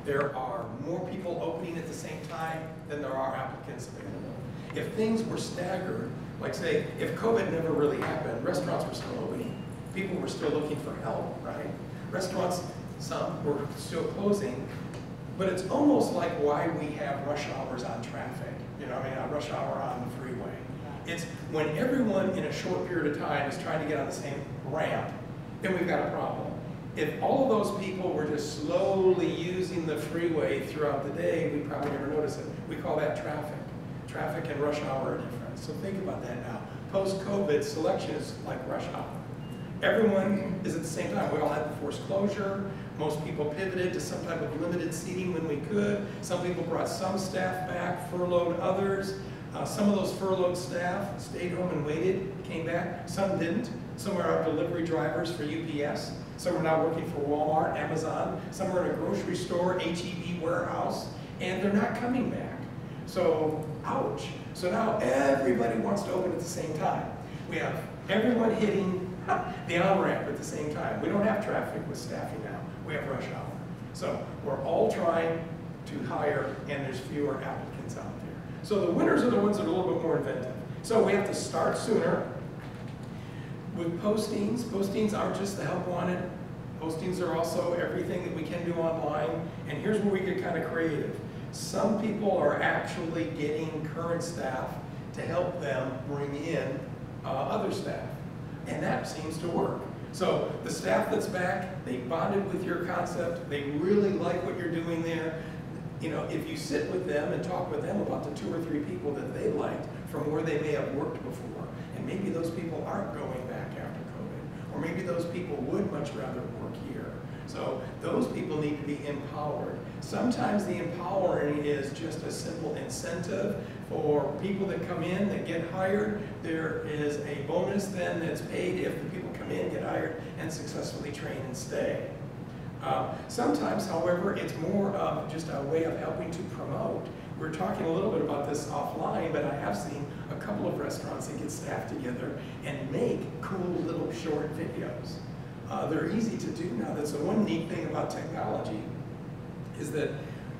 there are more people opening at the same time than there are applicants available. If things were staggered, like say, if COVID never really happened, restaurants were still opening. People were still looking for help, right? Restaurants, some were still closing, but it's almost like why we have rush hours on traffic. You know, I mean, a rush hour on the freeway. It's when everyone in a short period of time is trying to get on the same ramp, then we've got a problem. If all of those people were just slowly using the freeway throughout the day, we'd probably never notice it. We call that traffic. Traffic and rush hour are different. So think about that now. Post-COVID, selection is like rush hour. Everyone is at the same time. We all had the forced closure. Most people pivoted to some type of limited seating when we could. Some people brought some staff back, furloughed others. Some of those furloughed staff stayed home and waited, came back. Some didn't. Some were our delivery drivers for UPS. Some are now working for Walmart, Amazon. Some are in a grocery store, HEB warehouse, and they're not coming back. So, ouch. So now everybody wants to open at the same time. We have everyone hitting the on-ramp at the same time. We don't have traffic with staffing now. We have rush hour. So we're all trying to hire, and there's fewer applicants out there. So the winners are the ones that are a little bit more inventive. So we have to start sooner. With postings, postings aren't just the help wanted. Postings are also everything that we can do online. And here's where we get kind of creative. Some people are actually getting current staff to help them bring in other staff. And that seems to work. So the staff that's back, they bonded with your concept. They really like what you're doing there. You know, if you sit with them and talk with them about the 2 or 3 people that they liked from where they may have worked before, and maybe those people aren't going back after COVID, or maybe those people would much rather work here. So those people need to be empowered. Sometimes the empowering is just a simple incentive for people that come in, that get hired. There is a bonus then that's paid if the people come in, get hired, and successfully train and stay. Sometimes, however, it's more of just a way of helping to promote. We're talking a little bit about this offline, but I have seen a couple of restaurants that get staff together and make cool little short videos. They're easy to do now. That's the one neat thing about technology is that,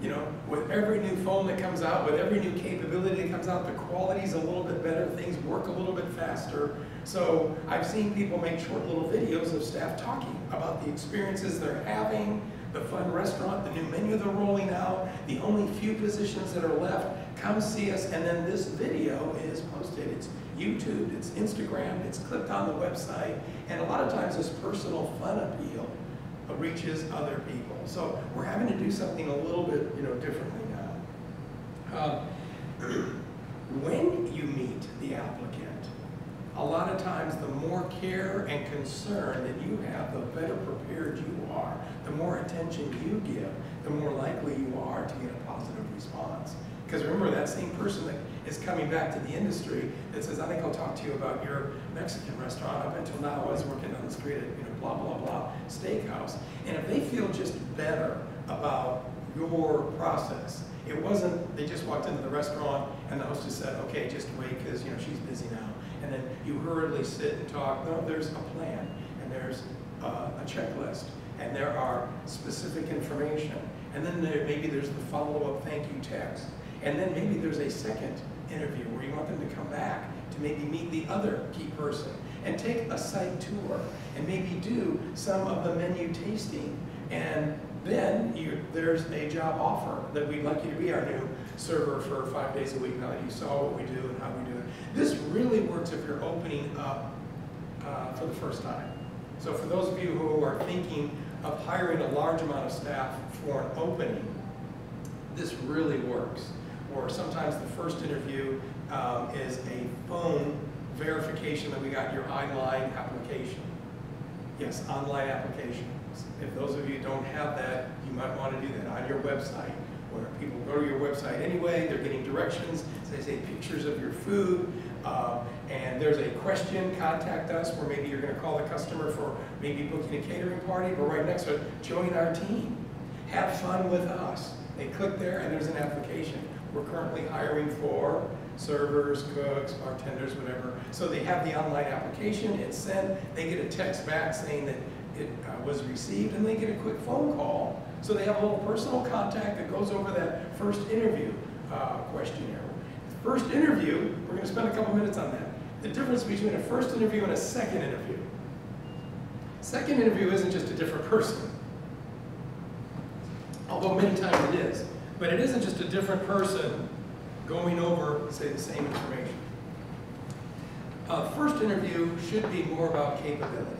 you know, with every new phone that comes out, with every new capability that comes out, the quality's a little bit better, things work a little bit faster. So I've seen people make short little videos of staff talking about the experiences they're having, the fun restaurant, the new menu they're rolling out, the only few positions that are left. Come see us, and then this video is posted. It's YouTube, it's Instagram, it's clipped on the website, and a lot of times this personal fun appeal reaches other people. So we're having to do something a little bit, you know, differently now. When you meet the applicant, a lot of times the more care and concern that you have, the better prepared you are. The more attention you give, the more likely you are to get a positive response. Because remember, that same person that is coming back to the industry that says, I think I'll talk to you about your Mexican restaurant. Up until now, I was working on the street at, you know, blah, blah, blah, steakhouse. And if they feel just better about your process, it wasn't, they just walked into the restaurant and the hostess said, okay, just wait because, you know, she's busy now. And then you hurriedly sit and talk. No, there's a plan, and there's a checklist, and there are specific information. And then maybe there's the follow-up thank you text. And then maybe there's a second interview where you want them to come back to maybe meet the other key person and take a site tour and maybe do some of the menu tasting. And then there's a job offer that we'd like you to be our new server for 5 days a week now that you saw what we do and how we do it. This really works if you're opening up for the first time. So for those of you who are thinking of hiring a large amount of staff for an opening, this really works. Or sometimes the first interview is a phone verification that we got your online application. Yes, online application. If those of you don't have that, you might want to do that on your website, where people go to your website anyway, they're getting directions, so they say pictures of your food, and there's a question, contact us, where maybe you're going to call the customer for maybe booking a catering party, but right next to it, join our team. Have fun with us. They click there and there's an application. We're currently hiring for servers, cooks, bartenders, whatever. So they have the online application, it's sent, they get a text back saying that it was received, and they get a quick phone call. So they have a little personal contact that goes over that first interview questionnaire. First interview, we're going to spend a couple minutes on that. The difference between a first interview and a second interview. Second interview isn't just a different person, although many times it is. But it isn't just a different person going over, say, the same information. First interview should be more about capabilities.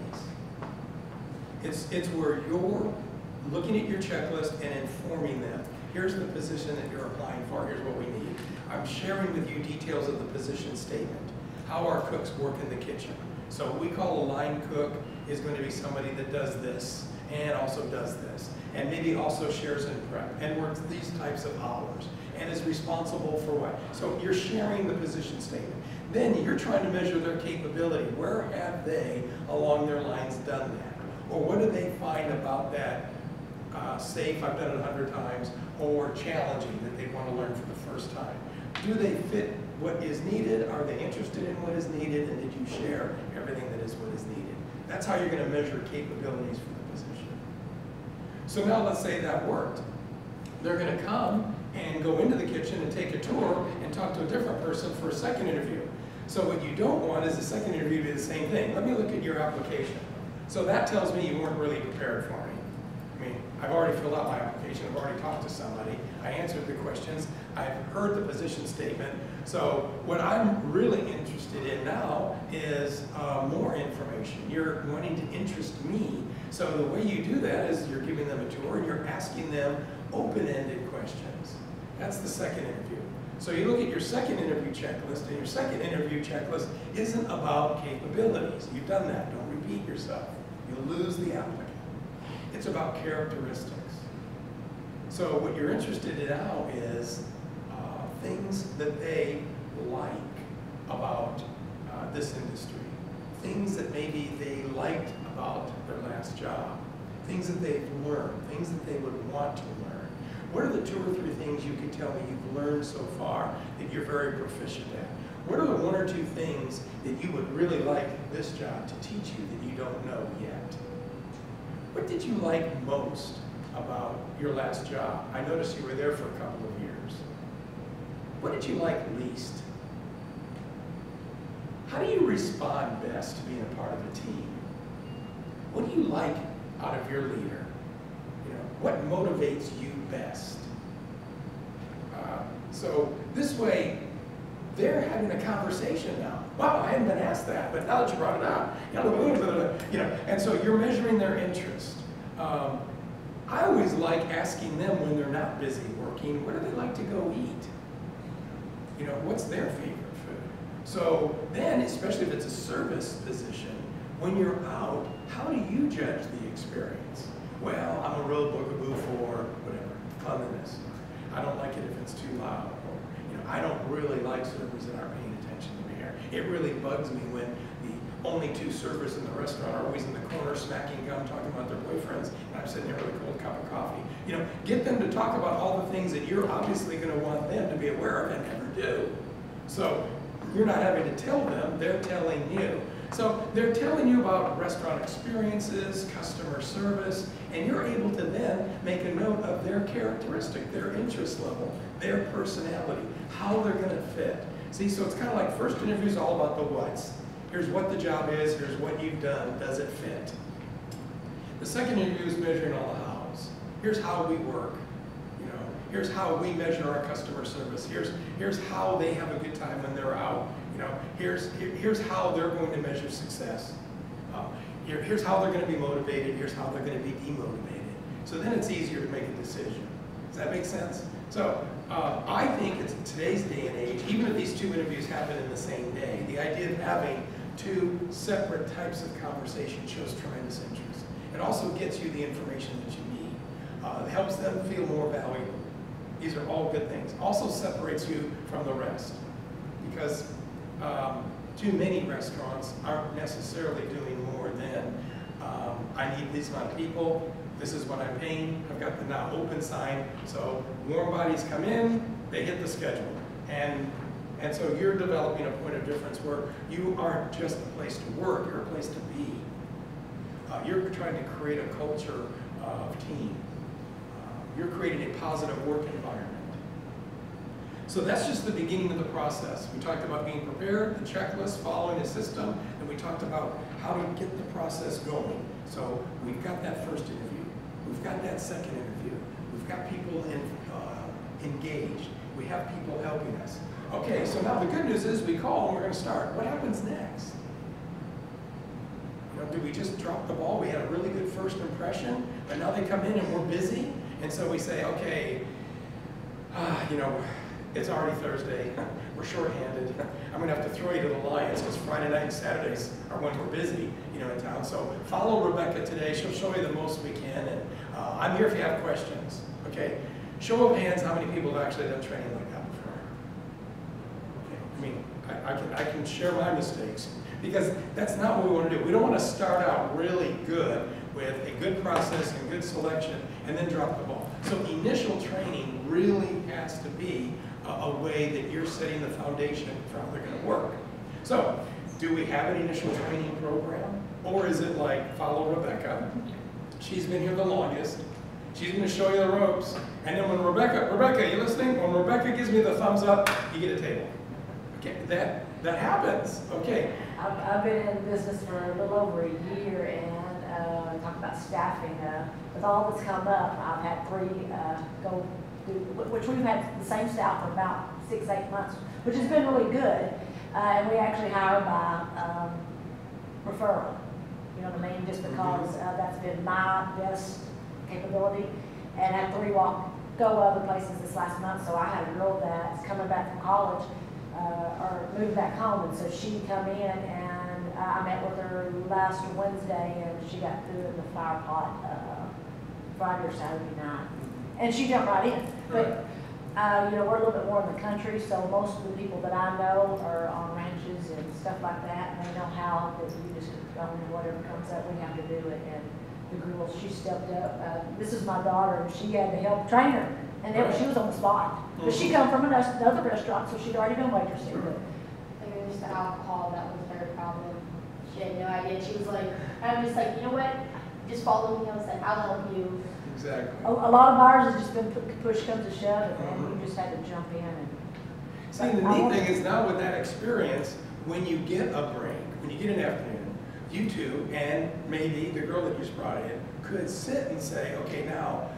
It's where you're looking at your checklist and informing them. Here's the position that you're applying for. Here's what we need. I'm sharing with you details of the position statement, how our cooks work in the kitchen. So what we call a line cook is going to be somebody that does this and also does this, and maybe also shares in prep and works these types of hours and is responsible for what. So you're sharing the position statement. Then you're trying to measure their capability. Where have they, along their lines, done that? Or what do they find about that safe, I've done it 100 times, or challenging that they want to learn for the first time? Do they fit what is needed? Are they interested in what is needed? And did you share everything that is what is needed? That's how you're going to measure capabilities for the position. So now let's say that worked. They're going to come and go into the kitchen and take a tour and talk to a different person for a second interview. So what you don't want is the second interview to be the same thing. Let me look at your application. So that tells me you weren't really prepared for me. I mean, I've already filled out my application, I've already talked to somebody, I answered the questions, I've heard the position statement. So what I'm really interested in now is more information. You're wanting to interest me. So the way you do that is you're giving them a tour and you're asking them open-ended questions. That's the second interview. So you look at your second interview checklist, and your second interview checklist isn't about capabilities. You've done that, don't repeat yourself. You'll lose the applicant. It's about characteristics. So what you're interested in now is things that they like about this industry, things that maybe they liked about their last job, things that they've learned, things that they would want to learn. What are the 2 or 3 things you can tell me you've learned so far that you're very proficient at? What are the 1 or 2 things that you would really like this job to teach you that you don't know yet? What did you like most about your last job? I noticed you were there for a couple of years. What did you like least? How do you respond best to being a part of a team? What do you like out of your leader? You know, what motivates you best? So this way, they're having a conversation now. Wow, I hadn't been asked that, but now that you brought it up, you know, and so you're measuring their interest. I always like asking them when they're not busy working, what do they like to go eat? You know, what's their favorite food? So then, especially if it's a service position, when you're out, how do you judge the experience? Well, I'm a real bugaboo for whatever, cleanliness. I don't like it if it's too loud. Or, you know, I don't really like servers that aren't paying attention to me here. It really bugs me when the only 2 servers in the restaurant are always in the corner smacking gum, talking about their boyfriends, and I'm sitting there with a cold cup of coffee. You know, get them to talk about all the things that you're obviously going to want them to be aware of and never do. So you're not having to tell them, they're telling you. So they're telling you about restaurant experiences, customer service, and you're able to then make a note of their characteristic, their interest level, their personality, how they're going to fit. See, so it's kind of like first interview is all about the what's. Here's what the job is, here's what you've done, does it fit? The second interview is measuring all the hows. Here's how we work. You know, here's how we measure our customer service. Here's how they have a good time when they're out. You know, here's how they're going to measure success. Here's how they're going to be motivated. Here's how they're going to be demotivated. So then it's easier to make a decision. Does that make sense? So I think it's in today's day and age, even if these 2 interviews happen in the same day, the idea of having 2 separate types of conversation shows tremendous interest. It also gets you the information that you need. It helps them feel more valuable. These are all good things. Also separates you from the rest, because too many restaurants aren't necessarily doing more than I need this amount of people, this is what I'm paying, I've got the now open sign, so warm bodies come in, they hit the schedule. And so you're developing a point of difference where you aren't just a place to work, you're a place to be. You're trying to create a culture of team. You're creating a positive work environment. So that's just the beginning of the process. We talked about being prepared, the checklist, following a system, and we talked about how to get the process going. So we've got that first interview. We've got that second interview. We've got people engaged. We have people helping us. Okay, so now the good news is we call and we're going to start. What happens next? You know, do we just drop the ball? We had a really good first impression, but now they come in and we're busy, and so we say, okay, you know, it's already Thursday. We're shorthanded. I'm going to have to throw you to the Lions because Friday night and Saturdays are when we're busy, you know, in town. So follow Rebecca today. She'll show you the most we can, and I'm here if you have questions. Okay. Show of hands, how many people have actually done training like that before? Okay. I mean, I can share my mistakes because that's not what we want to do. We don't want to start out really good with a good process and good selection and then drop the ball. So initial training really has to be a way that you're setting the foundation for how they're going to work. So, do we have an initial training program? Or is it like, follow Rebecca? She's been here the longest. She's going to show you the ropes. And then when Rebecca, you listening? When Rebecca gives me the thumbs up, you get a table. Okay, that happens. Okay. I've been in business for a little over a year, and talk about staffing. With all that's come up, I've had 3 go do, which we've had the same staff for about 6-8 months, which has been really good. And we actually hire by referral. You know what I mean? Just because that's been my best capability. And had 3 go other places this last month. So I had a girl that's coming back from college or moving back home, and so she come in, and I met with her last Wednesday, and she got through in the fire pot Friday or Saturday night. And she jumped right in. But, you know, we're a little bit more in the country, so most of the people that I know are on ranches and stuff like that, and they know how that you just go in and whatever comes up, we have to do it. And the girl, she stepped up. This is my daughter, and she had to help train her. And she was on the spot. But she come from another restaurant, so she'd already been waitressing. I mean, just the alcohol, that was her problem. She had no idea. She was like, I'm just like, you know what? Just follow me. I was like, I'll help you. Exactly. A lot of buyers have just been push comes to shove, and you just had to jump in. And see, the neat thing is now with that experience, when you get a break, when you get an afternoon, you two and maybe the girl that you just brought in could sit and say, okay, now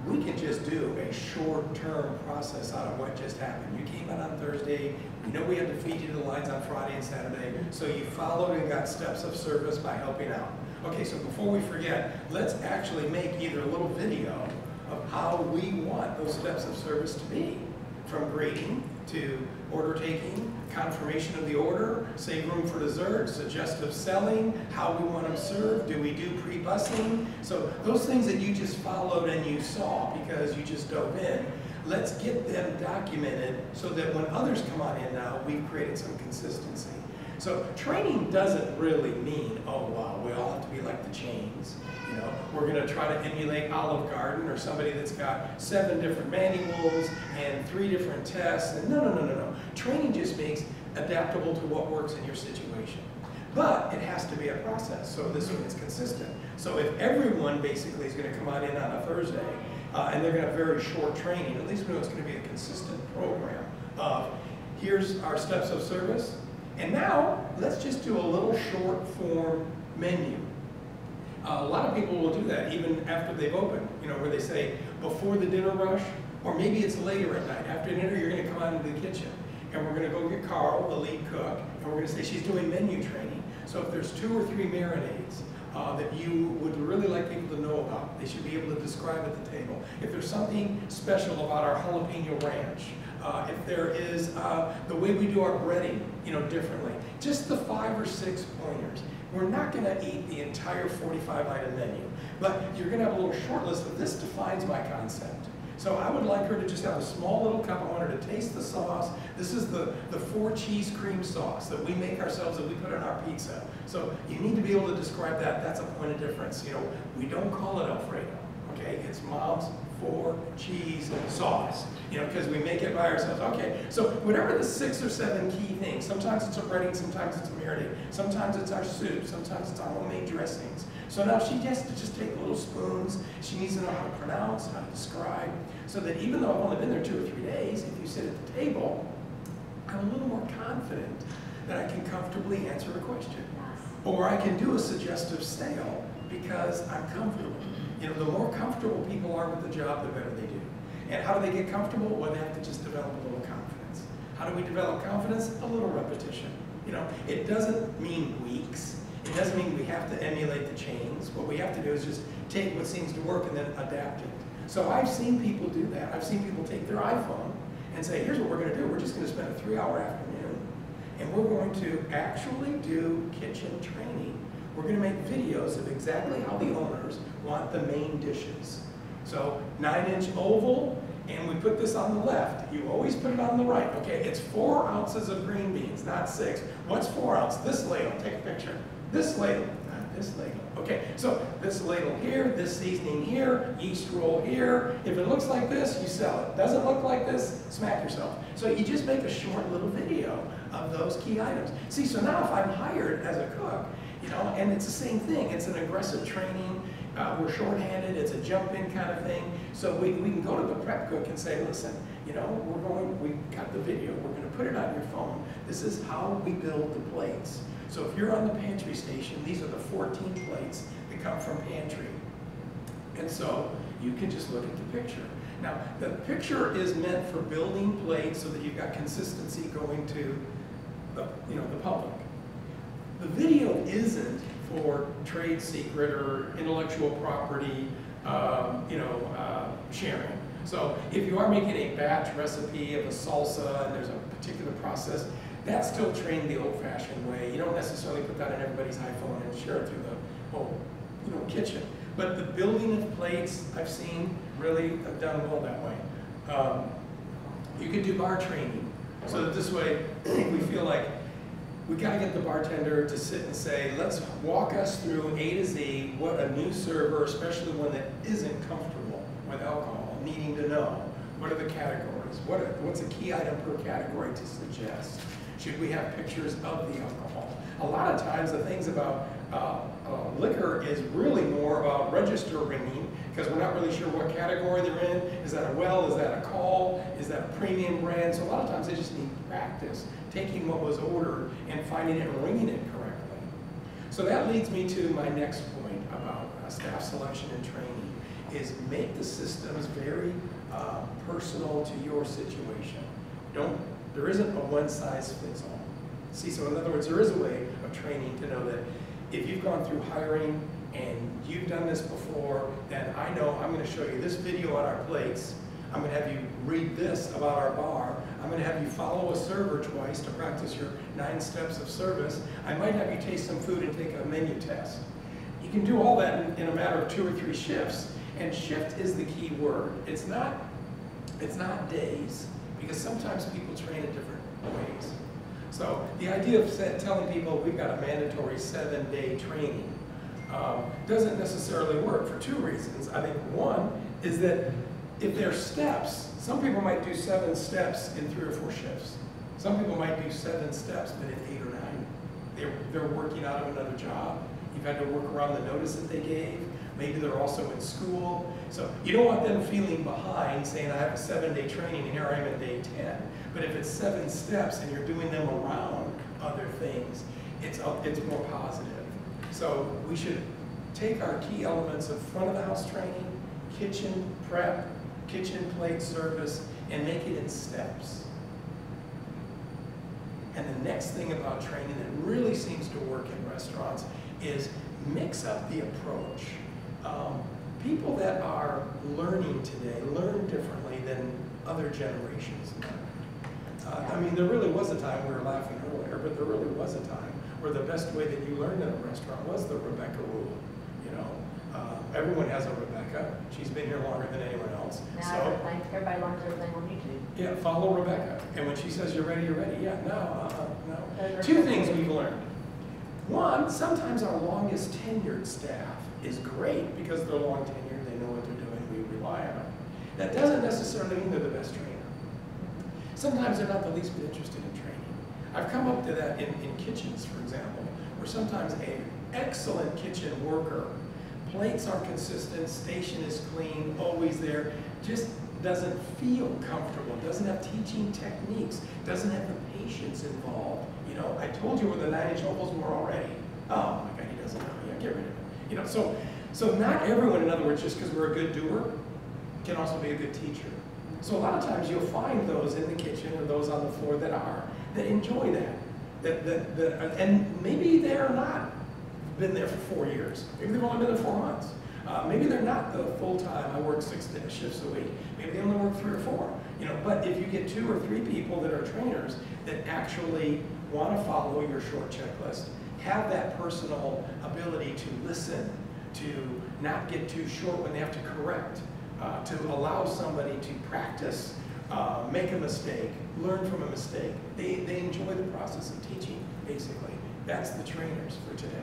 we can just do a short-term process out of what just happened. You came out on Thursday. We know we had to feed you to the lines on Friday and Saturday, so you followed and got steps of service by helping out. Okay, so before we forget, let's actually make either a little video of how we want those steps of service to be. From grading to order taking, confirmation of the order, save room for dessert, suggestive selling, how we want them served, do we do pre-busing? So those things that you just followed and you saw because you just dove in, let's get them documented so that when others come on in now, we've created some consistency. So training doesn't really mean, oh wow, we all have to be like the chains. You know, we're going to try to emulate Olive Garden or somebody that's got 7 different manuals and 3 different tests. And no. Training just makes adaptable to what works in your situation. But it has to be a process, so this one is consistent. So if everyone basically is going to come on in on a Thursday and they're going to have very short training, at least we know it's going to be a consistent program of here's our steps of service. And now, let's just do a little short form menu. A lot of people will do that even after they've opened, you know, where they say before the dinner rush, or maybe it's later at night. After dinner, you're going to come out into the kitchen, and we're going to go get Carl, the lead cook, and we're going to say she's doing menu training. So if there's 2 or 3 marinades that you would really like people to know about, they should be able to describe at the table. If there's something special about our jalapeno ranch, if there is the way we do our breading, you know, differently. Just the 5 or 6 pointers. We're not going to eat the entire 45-item menu, but you're going to have a little short list of this defines my concept. So I would like her to just have a small little cup. I want her to taste the sauce. This is the 4-cheese cream sauce that we make ourselves that we put on our pizza. So you need to be able to describe that. That's a point of difference. You know, we don't call it Alfredo. Okay, it's Mom's 4-cheese sauce, you know, because we make it by ourselves. Okay, so whatever the 6 or 7 key things, sometimes it's a breading, sometimes it's a marinade, sometimes it's our soup, sometimes it's our homemade dressings. So now she has to just take little spoons. She needs to know how to pronounce, how to describe, so that even though I've only been there 2 or 3 days, if you sit at the table, I'm a little more confident that I can comfortably answer a question. Or I can do a suggestive sale because I'm comfortable. You know, the more comfortable people are with the job, the better they do. And how do they get comfortable? Well, they have to just develop a little confidence. How do we develop confidence? A little repetition. You know, it doesn't mean weeks. It doesn't mean we have to emulate the chains. What we have to do is just take what seems to work and then adapt it. So I've seen people do that. I've seen people take their iPhone and say, here's what we're going to do. We're just going to spend a 3-hour afternoon, and we're going to actually do kitchen training. We're going to make videos of exactly how the owners want the main dishes. So 9-inch oval, and we put this on the left. You always put it on the right, okay? It's 4 ounces of green beans, not 6. What's 4 ounces? This ladle, take a picture. This ladle, not this ladle. Okay, so this ladle here, this seasoning here, yeast roll here. If it looks like this, you sell it. Doesn't look like this, smack yourself. So you just make a short little video of those key items. See, so now if I'm hired as a cook, you know, and it's the same thing. It's an aggressive training. We're shorthanded. It's a jump-in kind of thing. So we can go to the prep cook and say, listen, you know, we got the video. We're going to put it on your phone. This is how we build the plates. So if you're on the pantry station, these are the 14 plates that come from pantry. And so you can just look at the picture. Now, the picture is meant for building plates so that you've got consistency going to the, you know, the public. The video isn't for trade secret or intellectual property, sharing. So if you are making a batch recipe of a salsa and there's a particular process, that's still trained the old-fashioned way. You don't necessarily put that in everybody's iPhone and share it through the whole, kitchen. But the building of plates, I've seen really done well that way. You could do bar training, so that this way we feel like we got to get the bartender to sit and say, let's walk us through A to Z what a new server, especially one that isn't comfortable with alcohol, needing to know. What are the categories? What's a key item per category to suggest? Should we have pictures of the alcohol? A lot of times the things about liquor is really more about register ringing, because we're not really sure what category they're in. Is that a well? Is that a call? Is that a premium brand? So a lot of times they just need practice, taking what was ordered and finding it and ringing it correctly. So that leads me to my next point about staff selection and training, is make the systems very personal to your situation. There isn't a one-size-fits-all. See, so in other words, there is a way of training to know that if you've gone through hiring and you've done this before, then I know I'm going to show you this video on our plates. I'm going to have you read this about our bar. I'm going to have you follow a server twice to practice your 9 steps of service. I might have you taste some food and take a menu test. You can do all that in a matter of 2 or 3 shifts. And shift is the key word. It's not days, because sometimes people train in different ways. So the idea of telling people we've got a mandatory 7-day training doesn't necessarily work for 2 reasons. I think one is that if there's steps, some people might do 7 steps in 3 or 4 shifts. Some people might do 7 steps, but in 8 or 9. They're working out of another job. You've had to work around the notice that they gave. Maybe they're also in school. So you don't want them feeling behind, saying I have a 7-day training and here I am at day 10. But if it's 7 steps and you're doing them around other things, it's more positive. So we should take our key elements of front of the house training, kitchen prep, kitchen plate service, and make it in steps. And the next thing about training that really seems to work in restaurants is mix up the approach. People that are learning today learn differently than other generations learned. I mean, there really was a time, we were laughing earlier, but there really was a time where the best way that you learned in a restaurant was the Rebecca rule. Everyone has a Rebecca. She's been here longer than anyone else. Now everybody learns everything on YouTube. Yeah, follow Rebecca. And when she says you're ready, you're ready. Yeah, no. 2 things we've learned. One, sometimes our longest tenured staff is great because they're long tenured, they know what they're doing, we rely on them. That doesn't necessarily mean they're the best trainer. Sometimes they're not the least bit interested in training. I've come up to that in kitchens, for example, where sometimes an excellent kitchen worker plates are consistent, station is clean, always there, just doesn't feel comfortable, doesn't have teaching techniques, doesn't have the patience involved. You know, I told you where the 9-inch ovals were already. Oh my God, he doesn't know. Yeah, get rid of it. You know, so not everyone, in other words, just because we're a good doer, can also be a good teacher. So a lot of times you'll find those in the kitchen or those on the floor that enjoy that. And maybe they're not been there for 4 years. Maybe they've only been there 4 months. Maybe they're not the full-time, I work 6 shifts a week. Maybe they only work 3 or 4. You know, but if you get 2 or 3 people that are trainers that actually want to follow your short checklist, have that personal ability to listen, to not get too short when they have to correct, to allow somebody to practice, make a mistake, learn from a mistake. They enjoy the process of teaching, basically. That's the trainers for today.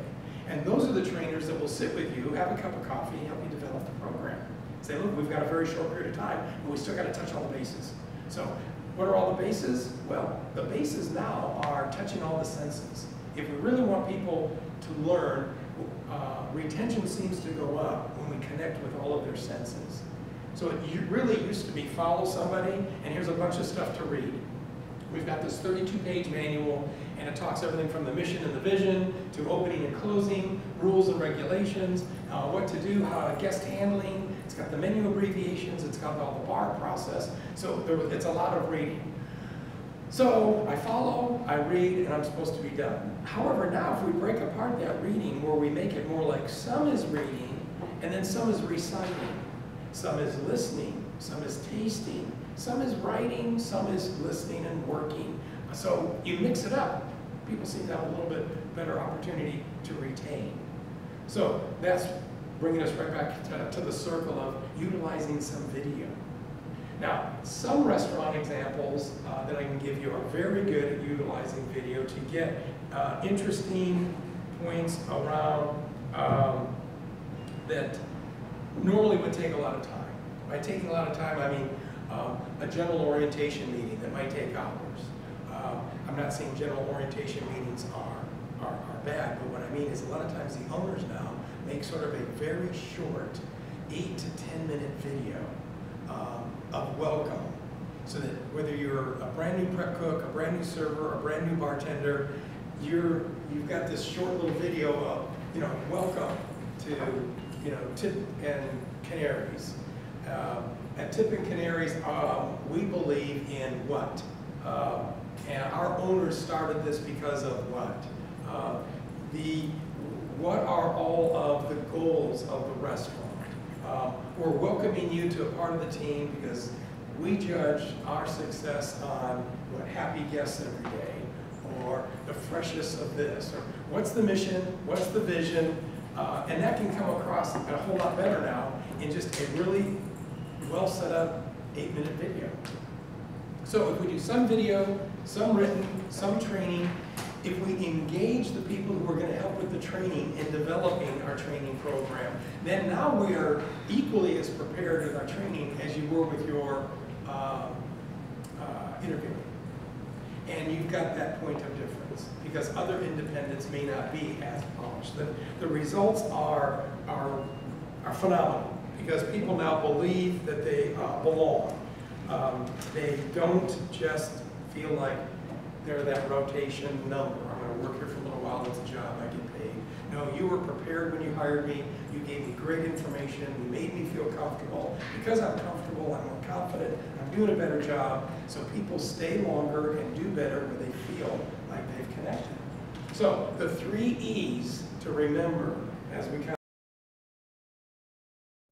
And those are the trainers that will sit with you, have a cup of coffee, and help you develop the program. Say, look, we've got a very short period of time, but we still got to touch all the bases. So what are all the bases? Well, the bases now are touching all the senses. If we really want people to learn, retention seems to go up when we connect with all of their senses. So it really used to be follow somebody, and here's a bunch of stuff to read. We've got this 32-page manual, and it talks everything from the mission and the vision to opening and closing, rules and regulations, what to do, guest handling. It's got the menu abbreviations. It's got all the bar process. So it's a lot of reading. So I follow, I read, and I'm supposed to be done. However, now if we break apart that reading where we make it more like some is reading, and then some is reciting, some is listening, some is tasting, some is writing, some is listening and working. So you mix it up. People seem to have a little bit better opportunity to retain. So that's bringing us right back to the circle of utilizing some video. Now, some restaurant examples that I can give you are very good at utilizing video to get interesting points around that normally would take a lot of time. By taking a lot of time, I mean a general orientation meeting that might take hours. I'm not saying general orientation meetings are bad, but what I mean is a lot of times the owners now make sort of a very short 8 to 10 minute video of welcome, so that whether you're a brand new prep cook, a brand new server, a brand new bartender, you've got this short little video of, you know, welcome to, you know, Tip and Canaries. At Tip and Canaries, we believe in what? And our owners started this because of what? What are all of the goals of the restaurant? We're welcoming you to a part of the team because we judge our success on what happy guests every day, or the freshness of this, or what's the mission, what's the vision, and that can come across a whole lot better now in just a really well set up 8-minute video. So if we do some video, some written, some training, if we engage the people who are going to help with the training in developing our training program, then now we are equally as prepared with our training as you were with your interview. And you've got that point of difference because other independents may not be as polished. The results are phenomenal because people now believe that they belong. They don't just feel like they're that rotation number. I'm going to work here for a little while, it's a job, I get paid. No, you were prepared when you hired me, you gave me great information, you made me feel comfortable. Because I'm comfortable, I'm more confident, I'm doing a better job, so people stay longer and do better when they feel like they've connected. So the 3 E's to remember as we kind